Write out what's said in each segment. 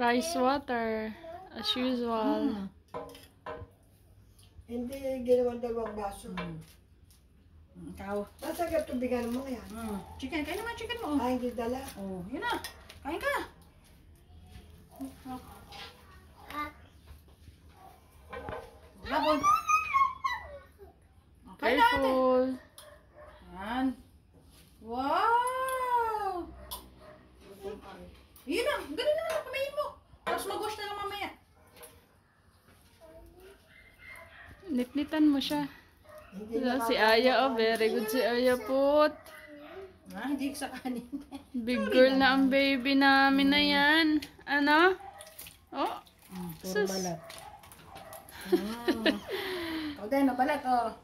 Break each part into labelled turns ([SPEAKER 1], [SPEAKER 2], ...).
[SPEAKER 1] Rice water, as usual.
[SPEAKER 2] Hindi ginawang dalawang baso.
[SPEAKER 3] Ikaw.
[SPEAKER 2] Masagap tubigan mo yan.
[SPEAKER 3] Chicken, kain naman chicken mo.
[SPEAKER 2] Ay, hindi dala.
[SPEAKER 3] Oh, yun na. Kain ka. Labon. Okay na ate.
[SPEAKER 1] Careful.
[SPEAKER 3] Yan. Wow! Yun na. Ganun na lang. Kamayin mo. Tapos mag-wash na lang mamaya.
[SPEAKER 1] Nitnitan mo siya. Si Aya, oh, very good si Aya po.
[SPEAKER 3] Hindi sa kanin.
[SPEAKER 1] Big girl na ang baby namin na yan. Ano? Oh,
[SPEAKER 2] Puro balat.
[SPEAKER 3] O din, nabalat, oh.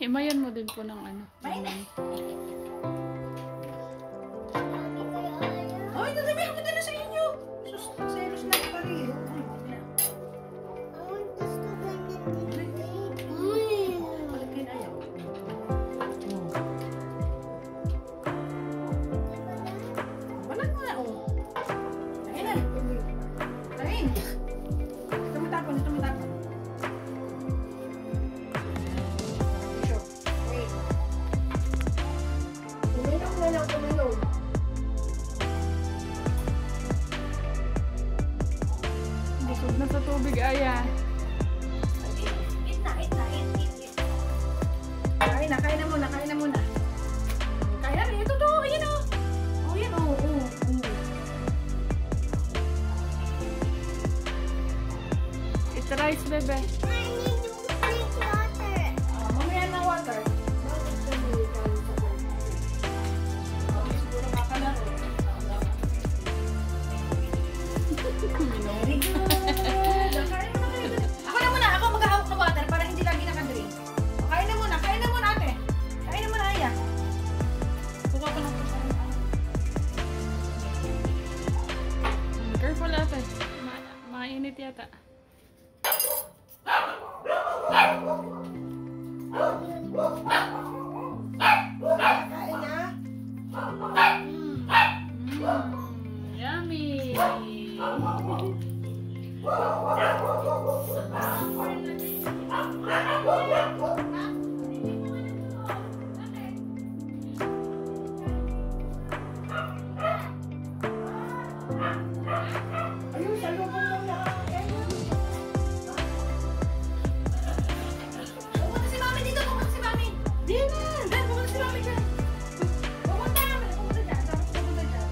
[SPEAKER 1] himayan mo din po ng ano.
[SPEAKER 3] Mainit. Oh, ito sabi ako dala sa inyo. Sus, selos na pa rin. Balat mo na, oh. Kain na. Kain. Ito mo tapon, ito mo tapon.
[SPEAKER 2] Uminom na lang uminom.
[SPEAKER 1] Busog na sa tubig, Aya.
[SPEAKER 3] Kain na muna, kain na muna. Kain na rin, ito to, ayan o. Oh, yan o,
[SPEAKER 1] It's rice, bebe.
[SPEAKER 3] Mamaya na water.
[SPEAKER 2] Bakit ka hindi galing sa kanya?
[SPEAKER 3] Siguro kakalaro. Very good. Ako na muna, ako maghahawak ng water para hindi lagi nakadrink. Kain na muna, ate. Kain na muna, Aya. Kuha ko ng pusa.
[SPEAKER 1] Careful, ate. Mainit yata.
[SPEAKER 2] Kain na?
[SPEAKER 1] Yummy.
[SPEAKER 2] Ayun, sa loob mo na.
[SPEAKER 3] Pumunta si Mami dito, pumunta si Mami. Diyan na. Diyan, pumunta si Mami dyan. Pumunta dyan. Tapos pumunta dyan.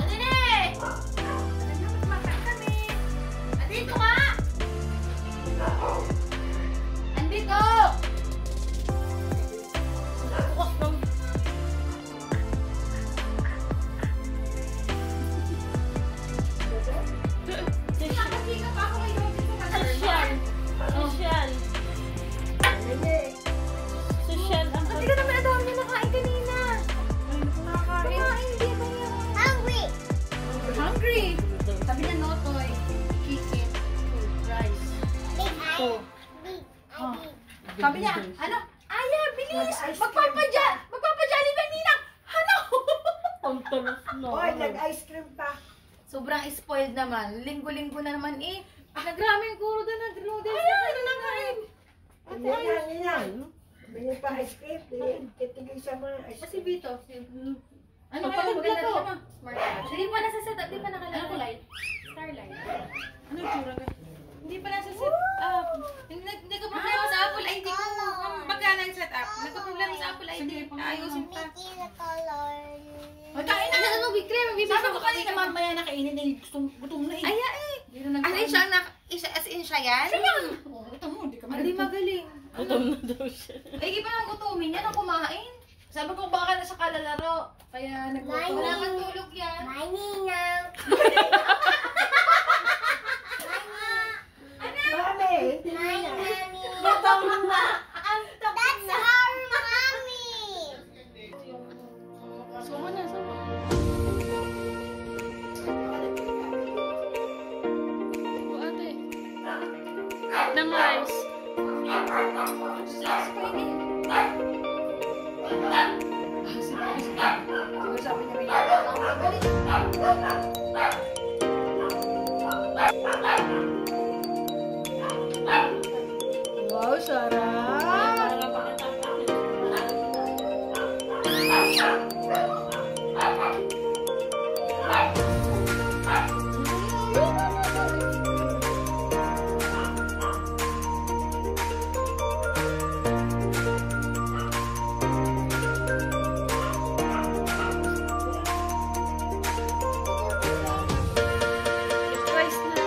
[SPEAKER 3] Andine! Kumakain kami. Andito nga! Andito! Nakakasika pa ako ngayon dito sa
[SPEAKER 1] Social. Social.
[SPEAKER 2] Hindi.
[SPEAKER 1] Social ang
[SPEAKER 3] Hindi ka naman ang dami niya nakain kanina. Kumain, hindi ba niya? Hungry. Sabi niya, no, toy. Chicken. Rice. Oh. Sabi niya, ano? Aya, bilis! Magpapadyan ni Ninang! Ano?
[SPEAKER 1] ang talas na.
[SPEAKER 2] Oy, nag-ice cream pa.
[SPEAKER 3] Sobrang spoiled naman. Linggo-linggo na naman eh. Nagraming kuro doon na noodles. Ay, ano lang kain?
[SPEAKER 2] Hindi yan. Bili pa ice cream. Titigil siya mga ice
[SPEAKER 3] Kasi
[SPEAKER 2] cream.
[SPEAKER 3] Vito. Ano ba yung maganda rin naman? Smart watch. Hindi pa nasa setup. Hindi pa nakalala. Ano kulay? Starlight. Ano yung tsura ka? Hindi pa nasa setup. Hindi ko problema sa Apple ID ko. Magkano yung setup? Nagka-problema sa Apple ID. Ayusin pa. Magkain na ano, big cream. Sabi ko kanina mamaya nakainin eh. Gutom na eh. Aya eh. Ano siya? As in siya yan? Siya yan. Ito mo, hindi ka magaling. Hindi magaling.
[SPEAKER 1] Gutom na daw siya.
[SPEAKER 3] Ay, iba nang gutumin yan ang kumain. Sabi ko baka nasa kalalaro. Kaya nagluto. Wala kang tulog yan.
[SPEAKER 2] Mami, hindi na.
[SPEAKER 1] Sumo na, sumo. ng rice.
[SPEAKER 2] Siguro sabi niya wow, sarap!
[SPEAKER 1] Rice na.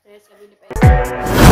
[SPEAKER 1] Yes, kabili pa.